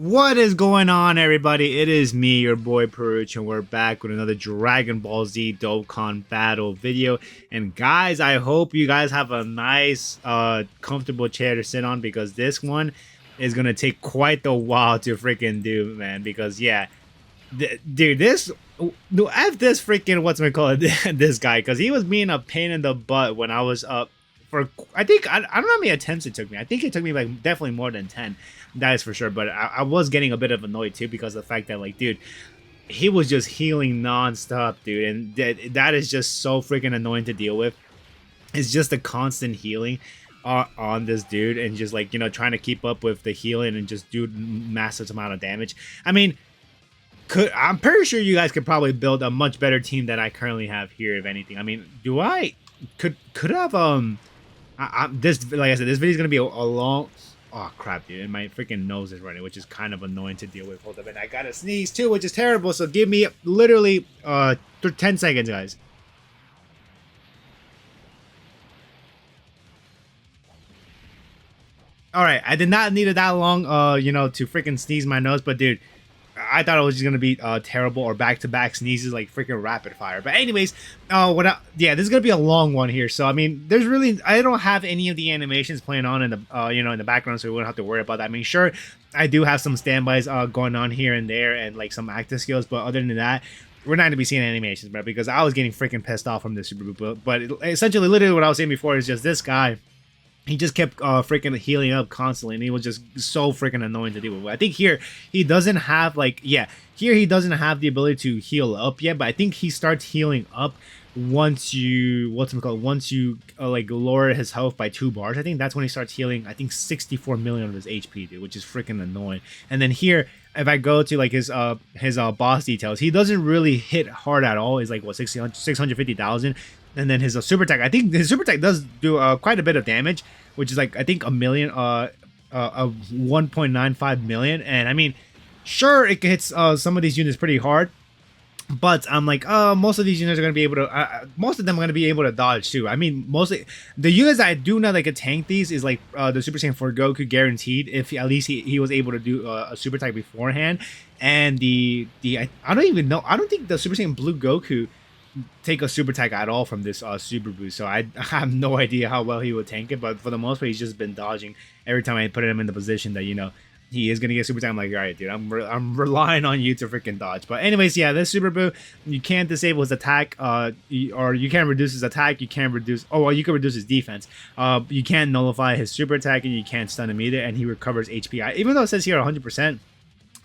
What is going on, everybody? It is me, your boy Perucho, and we're back with another Dragon Ball Z Dokkan battle video. And guys, I hope you guys have a nice, comfortable chair to sit on because this one is gonna take quite a while to freaking do, man. Because yeah, dude, no, F this freaking what's it called this guy, because he was being a pain in the butt when I was up for. I don't know how many attempts it took me. I think it took me like definitely more than 10. That is for sure. But I was getting a bit of annoyed too because of the fact that like, dude, he was just healing nonstop, dude, and that is just so freaking annoying to deal with. It's just a constant healing on this dude, and just like trying to keep up with the healing and just do massive amount of damage. I mean, I'm pretty sure you guys could probably build a much better team than I currently have here, if anything. I mean, do I could have this, like I said, this video is gonna be a long. Oh crap, dude! And my freaking nose is running, which is kind of annoying to deal with. Hold up, and I gotta sneeze too, which is terrible. So give me literally 10 seconds, guys. All right, I did not need it that long, to freaking sneeze my nose, but dude, I thought it was just gonna be terrible or back-to-back sneezes like freaking rapid fire. But anyways, yeah, this is gonna be a long one here. So I mean, I don't have any of the animations playing on in the in the background, so we won't have to worry about that. I mean, sure, I do have some standbys going on here and there, and like some active skills, but other than that, we're not gonna be seeing animations, bro, because I was getting freaking pissed off from the Super Buu. But essentially, literally, what I was saying before is just this guy. He just kept freaking healing up constantly, and he was just so freaking annoying to deal with. I think here he doesn't have here he doesn't have the ability to heal up yet, but I think he starts healing up once you once you like lower his health by 2 bars. I think that's when he starts healing. I think 64 million of his HP, dude, which is freaking annoying. And then here, if I go to like his boss details, he doesn't really hit hard at all. He's like what 650,000. And then his super attack, I think his super attack does do quite a bit of damage, which is like I think a million, 1.95 million. And I mean, sure, it hits some of these units pretty hard, but I'm like, most of these units are gonna be able to, most of them are gonna be able to dodge too. I mean, mostly the units that I do know that can tank these is like the Super Saiyan 4 Goku, guaranteed, if at least he was able to do a super attack beforehand. And I don't even know. I don't think the Super Saiyan Blue Goku take a super attack at all from this Super Buu, so I have no idea how well he would tank it, but for the most part he's just been dodging every time I put him in the position that he is gonna get super attack. I'm like, all right, dude, I'm relying on you to freaking dodge. But anyways, yeah, this Super Buu, you can't disable his attack, or you can't reduce his attack. You can't reduce. Oh well, you can reduce his defense. You can't nullify his super attack, and you can't stun him either. And he recovers HP. Even though it says here 100%,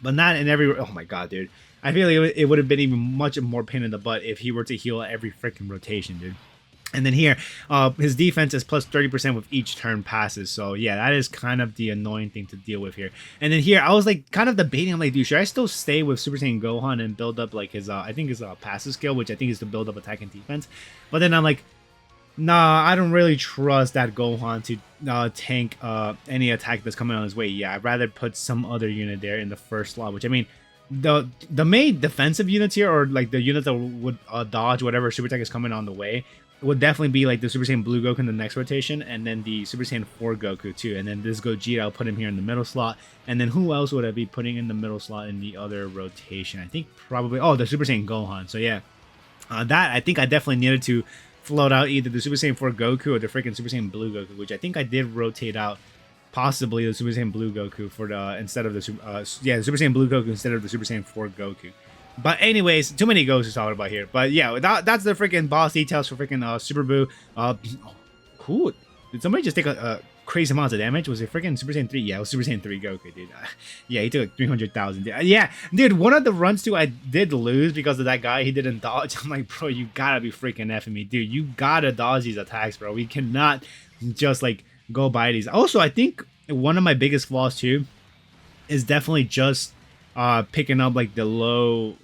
but not in every. Oh my god, dude. I feel like it would have been even much more pain in the butt if he were to heal every freaking rotation, dude. And then here, his defense is plus 30% with each turn passes. So yeah, that is kind of the annoying thing to deal with here. And then here, I was like kind of debating. I'm like, dude, should I still stay with Super Saiyan Gohan and build up like his, I think his passive skill, which I think is to build up attack and defense. But then I'm like, nah, I don't really trust that Gohan to tank any attack that's coming on his way. Yeah, I'd rather put some other unit there in the first slot, which I mean, the main defensive units here, or like the units that would dodge whatever super attack is coming on the way, would definitely be like the Super Saiyan Blue Goku in the next rotation, and then the Super Saiyan 4 Goku too. And then this Gogeta, I'll put him here in the middle slot. And then who else would I be putting in the middle slot in the other rotation? I think probably, oh, the Super Saiyan Gohan. So yeah, that I think I definitely needed to float out either the Super Saiyan 4 Goku or the freaking Super Saiyan Blue Goku, which I think I did rotate out possibly the Super Saiyan Blue Goku for the instead of the Super Saiyan Blue Goku instead of the Super Saiyan 4 Goku. But anyways, too many Gokus to talk about here. But yeah, that's the freaking boss details for freaking Super Buu. Cool. Did somebody just take a crazy amounts of damage? Was it freaking Super Saiyan 3? Yeah, it was Super Saiyan 3 Goku, dude. Yeah, he took like 300,000. Yeah, dude, one of the runs too, I did lose because of that guy. He didn't dodge. I'm like, bro, you gotta be freaking effing me, dude. You gotta dodge these attacks, bro. We cannot just like go by these. Also, I think one of my biggest flaws too is definitely just picking up like the low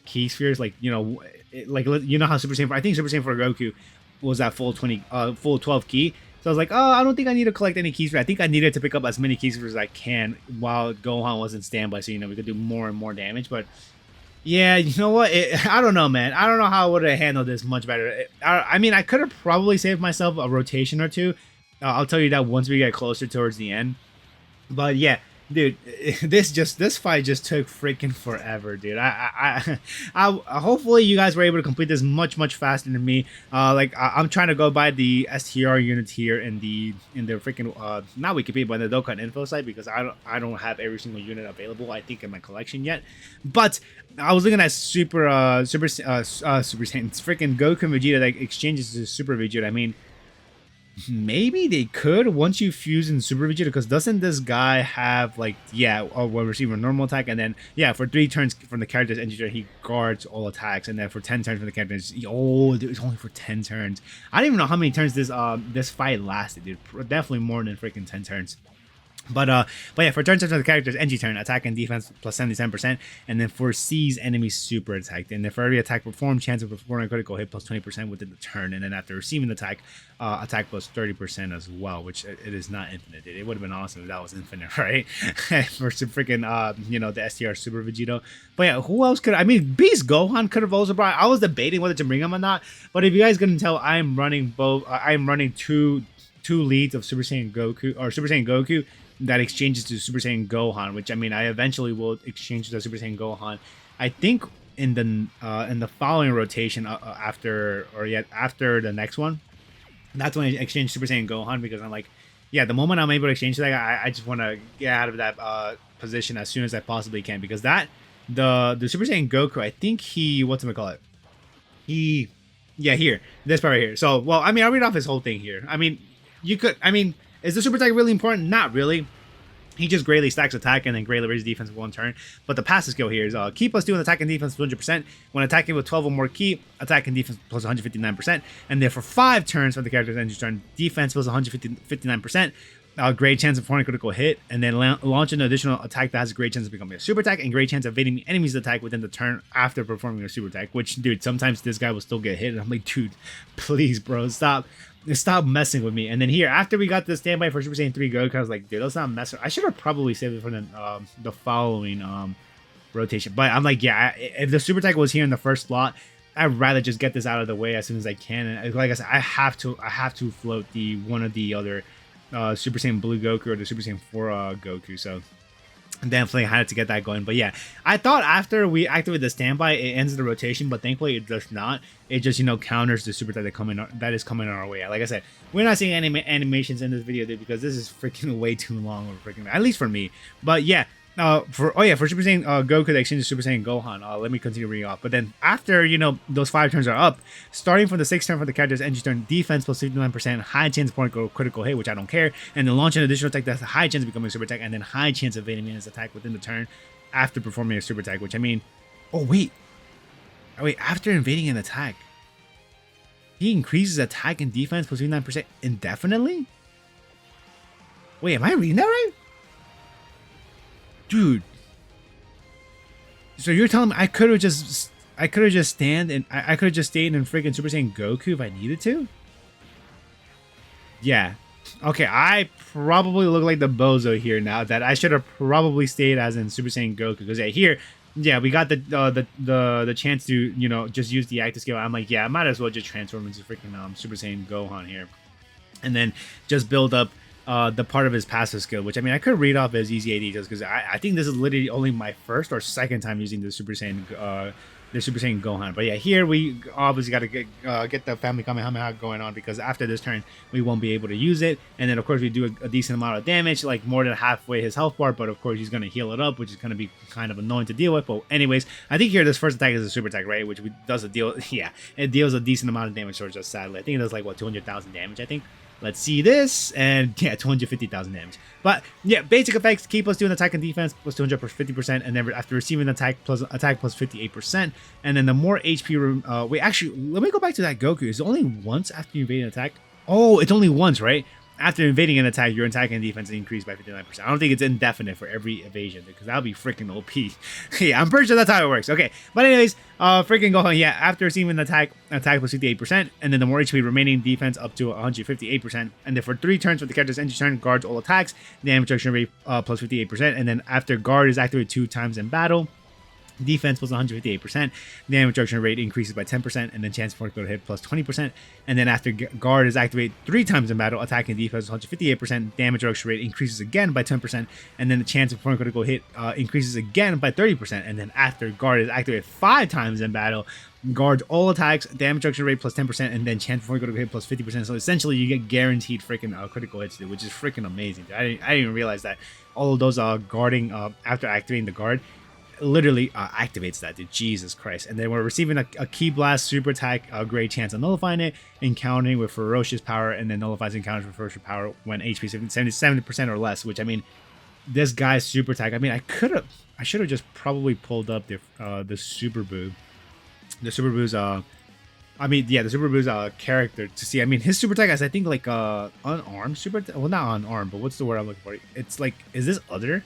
key spheres, like how Super Saiyan 4, I think Super Saiyan 4 Goku was at full 12 key. So I was like, oh, I don't think I need to collect any key spheres. I think I needed to pick up as many key spheres as I can while Gohan was in standby, so we could do more and more damage. But yeah, you know what? I don't know, man. I don't know how I would have handled this much better. I mean, I could have probably saved myself a rotation or two. I'll tell you that once we get closer towards the end. But yeah, Dude, this fight just took freaking forever, dude. Hopefully you guys were able to complete this much faster than me. Like I'm trying to go by the STR units here in the freaking not Wikipedia but the Dokkan info site, because I don't have every single unit available, I think, in my collection yet. But I was looking at Super Saiyan. It's freaking Goku and Vegeta that exchanges to Super Vegeta. I mean, maybe they could once you fuse in Super Vegeta, because doesn't this guy have like, yeah, will receive a normal attack, and then yeah, for 3 turns from the character's energy turn he guards all attacks, and then for 10 turns from the character's, oh dude, it's only for 10 turns. I don't even know how many turns this fight lasted, dude. Definitely more than freaking 10 turns. But yeah, for turns after the character's NG turn, attack and defense plus 77%, and then foresees enemy super attack. And then for every attack performed, chance of performing a critical hit plus 20% within the turn. And then after receiving the attack, attack plus 30% as well, which it is not infinite. It would have been awesome if that was infinite, right? For some freaking the STR Super Vegito. But yeah, who else could? I mean, Beast Gohan could have also brought. I was debating whether to bring him or not. But if you guys couldn't tell, I'm running both. I'm running two leads of Super Saiyan Goku, or Super Saiyan Goku, that exchanges to Super Saiyan Gohan, which I mean, I eventually will exchange to Super Saiyan Gohan. I think in the following rotation after the next one, that's when I exchange Super Saiyan Gohan, because I'm like, yeah, the moment I'm able to exchange that, I just want to get out of that position as soon as I possibly can, because the Super Saiyan Goku, I think here, this part right here. So, well, I mean, I'll read off his whole thing here. I mean, is the super attack really important? Not really. He just greatly stacks attack and then greatly raises defense with 1 turn. But the passive skill here is key plus 2 in attack and defense 200%. When attacking with 12 or more key, attack and defense plus 159%. And then for 5 turns from the character's energy turn, defense plus 159%. Great chance of performing a critical hit, and then launch an additional attack that has a great chance of becoming a super attack, and great chance of evading the enemy's attack within the turn after performing a super attack. Which, dude, sometimes this guy will still get hit, and I'm like, dude, please, bro, stop messing with me. And then here, after we got the standby for Super Saiyan 3 Goku, I was like, dude, let's not mess with. I should have probably saved it for the following rotation. But I'm like, yeah, if the super attack was here in the first slot, I'd rather just get this out of the way as soon as I can. And like I said, I have to float one of the other Super Saiyan Blue Goku or the Super Saiyan 4 Goku. So definitely had to get that going. But yeah, I thought after we activate the standby, it ends the rotation, but thankfully it does not. It just, counters the super that is coming our way. Like I said, we're not seeing any animations in this video, dude, because this is freaking way too long, or freaking, at least for me. But yeah, for Super Saiyan Goku, they exchange to Super Saiyan Gohan. Let me continue reading off. But then after those 5 turns are up, starting from the 6th turn for the character's energy turn, defense plus 59%, high chance of critical hit, which I don't care, and then launch an additional attack that's a high chance of becoming a super attack, and then high chance of evading his attack within the turn after performing a super attack. Which I mean, wait, after invading an attack, he increases attack and defense plus 59% indefinitely. Wait, am I reading that right? Dude, so you're telling me I could have just stayed in freaking Super Saiyan Goku if I needed to? Yeah. Okay, I probably look like the bozo here now, that I should have probably stayed as in Super Saiyan Goku, because yeah, we got the chance to just use the active skill. I'm like, yeah, I might as well just transform into freaking Super Saiyan Gohan here, and then just build up the part of his passive skill, which I mean, I could read off as easy AD, just because I think this is literally only my first or second time using the Super Saiyan Gohan. But yeah, here we obviously got to get the family Kamehameha going on, because after this turn we won't be able to use it, and then of course we do a decent amount of damage, like more than halfway his health bar, but of course he's going to heal it up, which is going to be kind of annoying to deal with. But anyways, I think here this first attack is a super attack, right, which does a deal. Yeah, it deals a decent amount of damage, or just sadly I think it does like 200,000 damage, I think. Let's see this, and yeah, 250,000 damage. But yeah, basic effects: key plus 2 in attack and defense plus 200 plus 50%, and then after receiving attack plus 58%, and then the more HP. Wait, actually, let me go back to that Goku. Is it only once after you evade an attack? Oh, it's only once, right? After invading an attack, your attack and defense increased by 59%. I don't think it's indefinite for every evasion, because that would be freaking OP. Yeah, I'm pretty sure that's how it works. Okay, but anyways, freaking Gohan, yeah, after receiving an attack plus 58%, and then the more HP remaining, defense up to 158%, and then for 3 turns for the character's energy turn, guards all attacks, damage reduction rate plus 58%, and then after guard is activated 2 times in battle, Defense plus 158%, damage reduction rate increases by 10%, and then chance for critical hit plus 20%. And then after guard is activated 3 times in battle, attack and defense 158%, damage reduction rate increases again by 10%, and then the chance of critical hit increases again by 30%. And then after guard is activated 5 times in battle, guards all attacks, damage reduction rate plus 10%, and then chance for critical hit plus 50%. So essentially, you get guaranteed freaking critical hits, dude, which is freaking amazing. Dude. I didn't even realize that all of those guarding after activating the guard literally activates that, dude. Jesus Christ. And then we're receiving a Ki Blast super attack, a great chance of nullifying it, encountering with ferocious power, and then nullifies encounters with ferocious power when HP 70% or less, which I mean, this guy's super attack, I mean, I should have just probably pulled up the Super Buu. The Super Buu's the Super Buu's character to see. I mean, his super attack is, I think, like unarmed super well, not unarmed, but what's the word I'm looking for? It's like, is this other?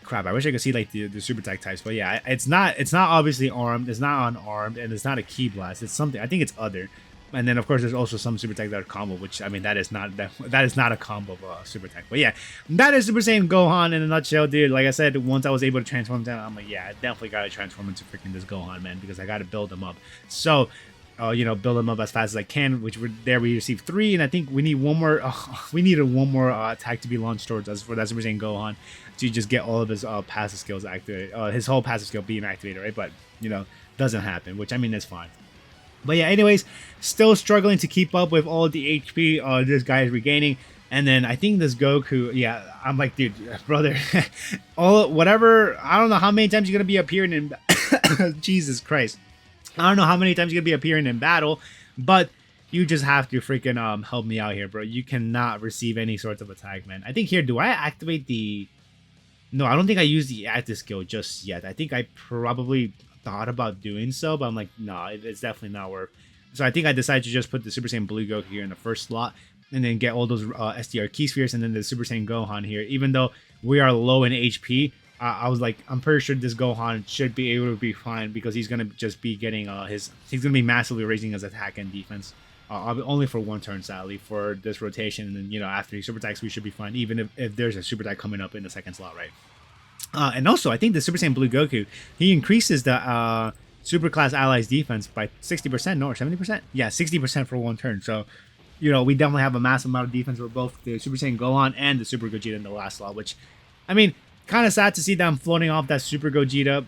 Crap, I wish I could see like the super attack types, but yeah, it's not obviously armed, it's not unarmed, and it's not a Ki Blast. It's something, I think it's other. And then of course there's also some super attack that are combo, which I mean that is not a combo of super attack. But yeah, that is Super Saiyan Gohan in a nutshell, dude. Like I said, once I was able to transform down, I'm like, yeah, I definitely gotta transform into freaking this Gohan, man, because I gotta build him up. So build them up as fast as I can, which we received 3, and I think we need one more. We needed one more attack to be launched towards us for that Super Saiyan Gohan to just get all of his passive skills activated, his whole passive skill being activated, right? But doesn't happen, which I mean is fine. But yeah, anyways, still struggling to keep up with all the HP this guy is regaining. And then I think this Goku, yeah, I'm like, dude, brother, whatever. I don't know how many times you're gonna be appearing in. Jesus Christ. I don't know how many times you're gonna be appearing in battle, but you just have to freaking help me out here, bro. You cannot receive any sorts of attack, man. I think here, do I activate the? No, I don't think I use the active skill just yet. I think I probably thought about doing so, but I'm like, no, it's definitely not worth. So I think I decided to just put the Super Saiyan Blue Goku here in the first slot, and then get all those SDR Ki Spheres, and then the Super Saiyan Gohan here. Even though we are low in HP. I was like, I'm pretty sure this Gohan should be able to be fine because he's gonna just be getting he's gonna be massively raising his attack and defense, only for 1 turn sadly for this rotation, and then after he super attacks we should be fine, even if there's a super attack coming up in the second slot, right? And also I think the Super Saiyan Blue Goku, he increases the super class allies defense by 60%, no, or 70%, yeah, 60% for 1 turn. So we definitely have a massive amount of defense for both the Super Saiyan Gohan and the Super Gogeta in the last slot, which I mean, kind of sad to see that I'm floating off that Super Gogeta,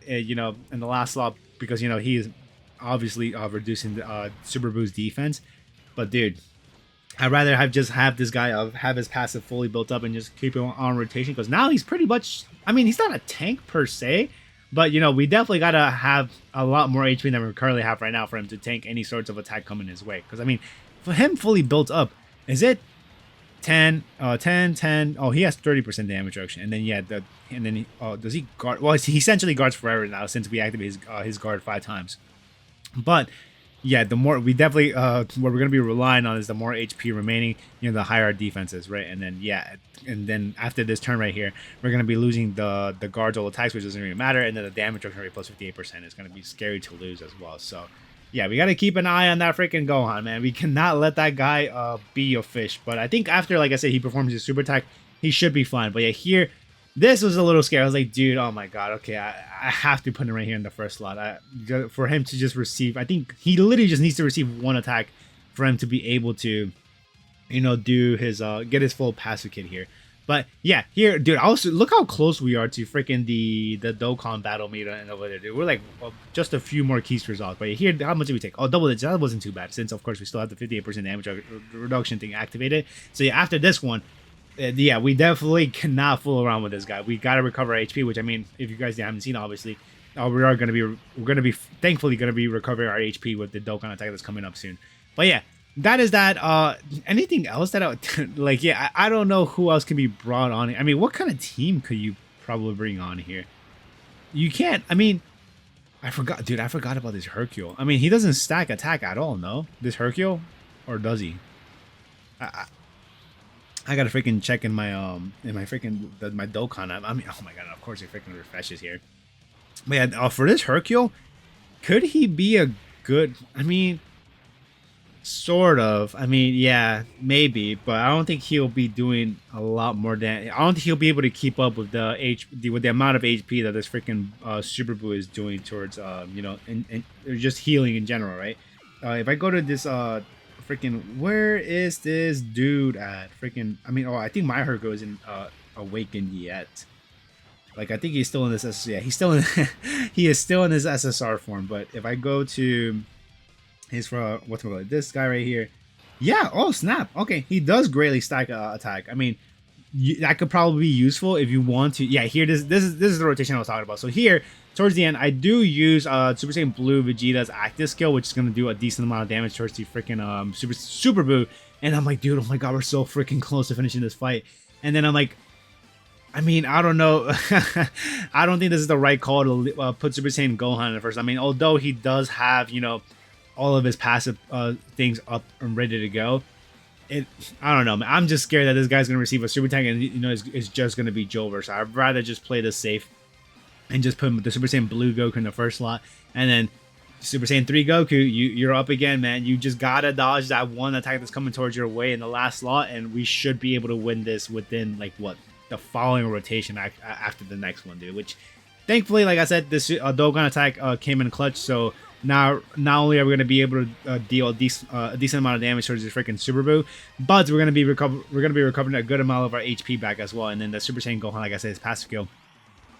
in the last slot because he is obviously reducing the Super Buu's defense. But dude, I'd rather have this guy have his passive fully built up and just keep him on rotation, because now he's pretty much. I mean, he's not a tank per se, but we definitely gotta have a lot more HP than we currently have right now for him to tank any sorts of attack coming his way. Because I mean, for him fully built up, is it 10, 10. Oh, he has 30% damage reduction, and then does he guard? Well, he essentially guards forever now since we activate his guard 5 times. But yeah, the more we definitely what we're gonna be relying on is the more HP remaining, the higher our defense is, right? And then after this turn right here, we're gonna be losing the guards all attacks, which doesn't really matter, and then the damage reduction rate plus 58% is gonna be scary to lose as well. So yeah, we got to keep an eye on that freaking Gohan, man. We cannot let that guy be a fish. But I think after, like I said, he performs his super attack, he should be fine. But yeah, here, this was a little scary. I was like, dude, oh my god, okay, I have to put him right here in the first slot. For him to just receive, I think he literally just needs to receive 1 attack for him to be able to, do his, get his full passive kit here. But yeah, here, dude, also look how close we are to freaking the Dokkan battle meter and over there, dude. We're like just a few more Ki Spheres off. But here, how much did we take? Oh, double digits. That wasn't too bad, since of course we still have the 58% damage reduction thing activated. So yeah, after this one, yeah, we definitely cannot fool around with this guy. We gotta recover HP, which I mean, if you guys haven't seen, obviously, we're gonna be thankfully gonna be recovering our HP with the Dokkan attack that's coming up soon. But yeah. That is that. Anything else that I don't know who else can be brought on. I mean, what kind of team could you probably bring on here? You can't. I mean, I forgot, dude. I forgot about this Hercule. I mean, he doesn't stack attack at all, no? This Hercule, or does he? I gotta freaking check in my freaking my Dokkan. I mean, oh my god, of course he freaking refreshes here. But yeah, for this Hercule, could he be a good? I mean. Sort of. I mean, yeah, maybe, but I don't think he'll be doing a lot more than. I don't think he'll be able to keep up with with the amount of HP that this freaking Super Buu is doing towards and just healing in general, right? If I go to this freaking, where is this dude at? Freaking, I mean, oh, I think my Hergo isn't awakened yet. Like, I think he's still in this. Yeah, he's still in. He is still in this SSR form. But if I go to his for this guy right here, yeah. Oh snap. Okay, he does greatly stack attack. I mean, that could probably be useful if you want to. Yeah, here this is the rotation I was talking about. So here towards the end, I do use Super Saiyan Blue Vegeta's active skill, which is gonna do a decent amount of damage towards the freaking Super Buu. And I'm like, dude, oh my god, we're so freaking close to finishing this fight. And then I'm like, I mean, I don't know. I don't think this is the right call to put Super Saiyan Gohan in first. I mean, although he does have, all of his passive things up and ready to go, I don't know, man. I'm just scared that this guy's going to receive a Super Tank and, it's just going to be Jover. So I'd rather just play this safe and just put the Super Saiyan Blue Goku in the first slot. And then Super Saiyan 3 Goku, you're up again, man. You just got to dodge that one attack that's coming towards your way in the last slot. And we should be able to win this within, like, what? The following rotation after the next one, dude. Which, thankfully, like I said, this Dokkan attack came in clutch. So now, not only are we going to be able to deal a decent amount of damage towards this freaking Super Buu, but we're going to be recovering a good amount of our HP back as well. And then the Super Saiyan Gohan, like I said, his passive skill,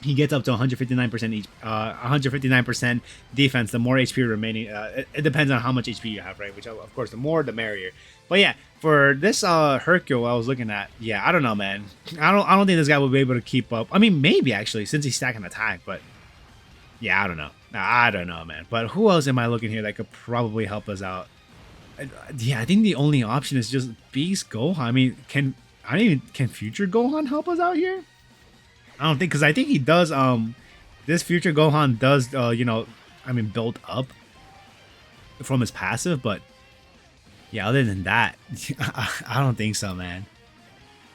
he gets up to 159% each, 159% defense. The more HP remaining, it depends on how much HP you have, right? Which, of course, the more the merrier. But yeah, for this Hercule I was looking at, yeah, I don't know, man. I don't think this guy will be able to keep up. I mean, maybe actually, since he's stacking attack, but yeah, I don't know. I don't know, man. But who else am I looking here that could probably help us out? Yeah, I think the only option is just Beast Gohan. I mean, can Future Gohan help us out here? I don't think, because I think he does. This Future Gohan does, build up from his passive, but yeah, other than that, I don't think so, man.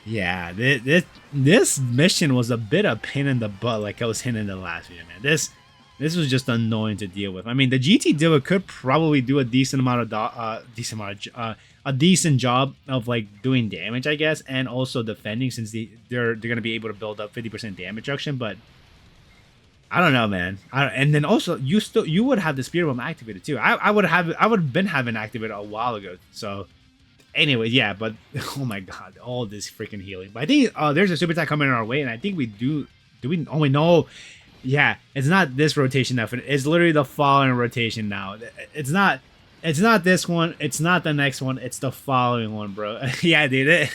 Yeah, this mission was a bit of pain in the butt, like I was hinting in the last video, man. This was just annoying to deal with. I mean, the GT Diva could probably do a decent amount of a decent job of like doing damage, I guess, and also defending, since they're gonna be able to build up 50% damage reduction. But I don't know, man. And then also you would have the Spirit Bomb activated too. I would have been having activated a while ago. So anyway, yeah. But oh my god, all this freaking healing. But I think there's a super attack coming our way, and I think we do. Do we? Oh wait, no. Yeah, it's not this rotation now. It's literally the following rotation now. It's not this one. It's not the next one. It's the following one, bro. Yeah, dude.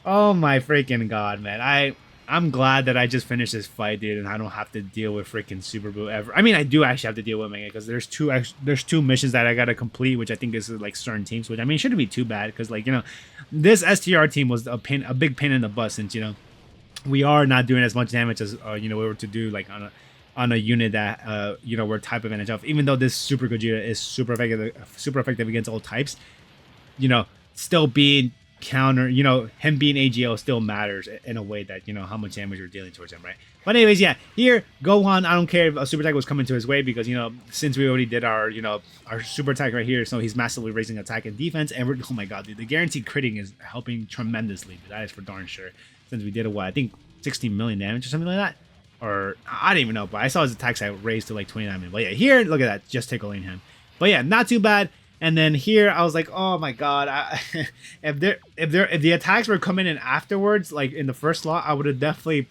Oh my freaking god, man. I'm glad that I just finished this fight, dude, and I don't have to deal with freaking Super Buu ever. I mean, I do actually have to deal with Mega, because there's two missions that I gotta complete, which I think is like certain teams. Which, I mean, shouldn't be too bad, because like, this STR team was a big pain in the butt, since we are not doing as much damage as we were to do like on a unit that we're type advantage of. Even though this Super Gogeta is super effective against all types, still being counter, him being AGL still matters in a way that how much damage you're dealing towards him, right? But anyways, yeah, here Gohan, I don't care if a super attack was coming to his way, because since we already did our our super attack right here, so he's massively raising attack and defense, and oh my god, dude, the guaranteed critting is helping tremendously, dude. That is for darn sure. Since we did I think 16 million damage or something like that, or I don't even know, but I saw his attack side raised to like 29 million. But yeah, here, look at that, just tickling him. But yeah, not too bad. And then here, I was like, oh my god, if the attacks were coming in afterwards, like in the first slot, I would have definitely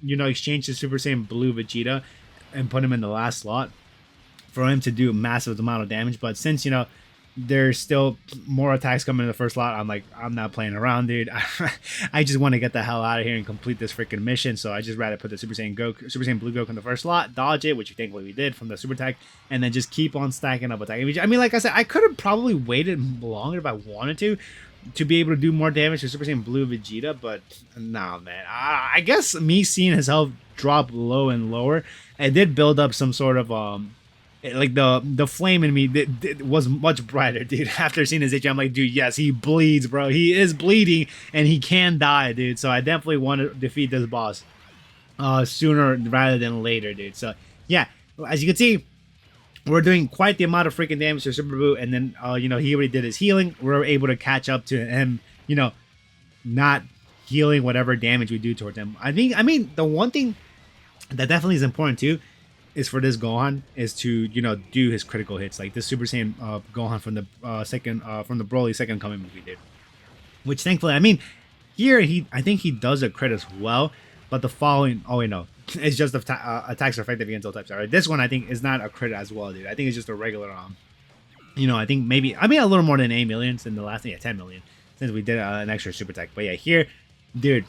exchanged the Super Saiyan Blue Vegeta and put him in the last slot for him to do a massive amount of damage. But since there's still more attacks coming in the first slot, I'm like, I'm not playing around, dude. I just want to get the hell out of here and complete this freaking mission. So I just rather put the Super Saiyan Blue Goku in the first slot, dodge it, which thankfully we did from the super attack, and then just keep on stacking up attack. I mean, like I said, I could have probably waited longer if I wanted to be able to do more damage to Super Saiyan Blue Vegeta, but nah, man. I guess me seeing his health drop low and lower, it did build up some sort of like the flame in me was much brighter, dude. After seeing his HM, I'm like, dude, yes, he bleeds, bro. He is bleeding, and he can die, dude. So I definitely want to defeat this boss sooner rather than later, dude. So yeah, as you can see, we're doing quite the amount of freaking damage to Super Buu, and then you know, he already did his healing. We're able to catch up to him, you know, not healing whatever damage we do towards him. I mean, the one thing that definitely is important too is for this Gohan is to, you know, do his critical hits, like this Super Saiyan Gohan from the second from the Broly second coming movie did. Which thankfully, I mean, here I think he does a crit as well, but the following, oh wait, no, it's just attacks are effective against all types. Alright, this one I think is not a crit as well, dude. I think it's just a regular you know, I think maybe, I mean, a little more than 8 million in the last thing, yeah, 10 million since we did an extra super attack. But yeah, here, dude,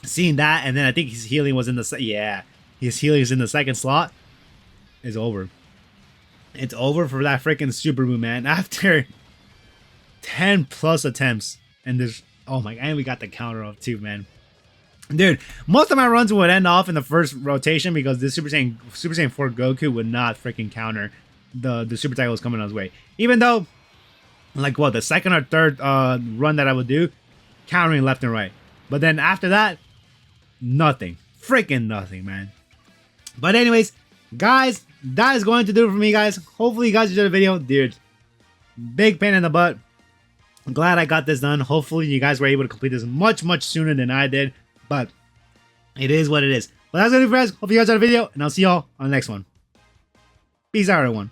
seeing that, and then I think his healing was in the his healing is in the second slot. Is over. It's over for that freaking Super Buu, man. After 10 plus attempts, and there's, oh my, and we got the counter up too, man. Dude, most of my runs would end off in the first rotation because the Super Saiyan 4 Goku would not freaking counter the super attack that was coming on his way. Even though, like, what, the second or third run that I would do, countering left and right. But then after that, nothing. Freaking nothing, man. But anyways, guys, that is going to do it for me, guys. Hopefully you guys enjoyed the video. Dude, big pain in the butt. I'm glad I got this done. Hopefully you guys were able to complete this much sooner than I did. But it is what it is. But that's going to do, friends. Hope you guys enjoyed the video, and I'll see y'all on the next one. Peace out, everyone.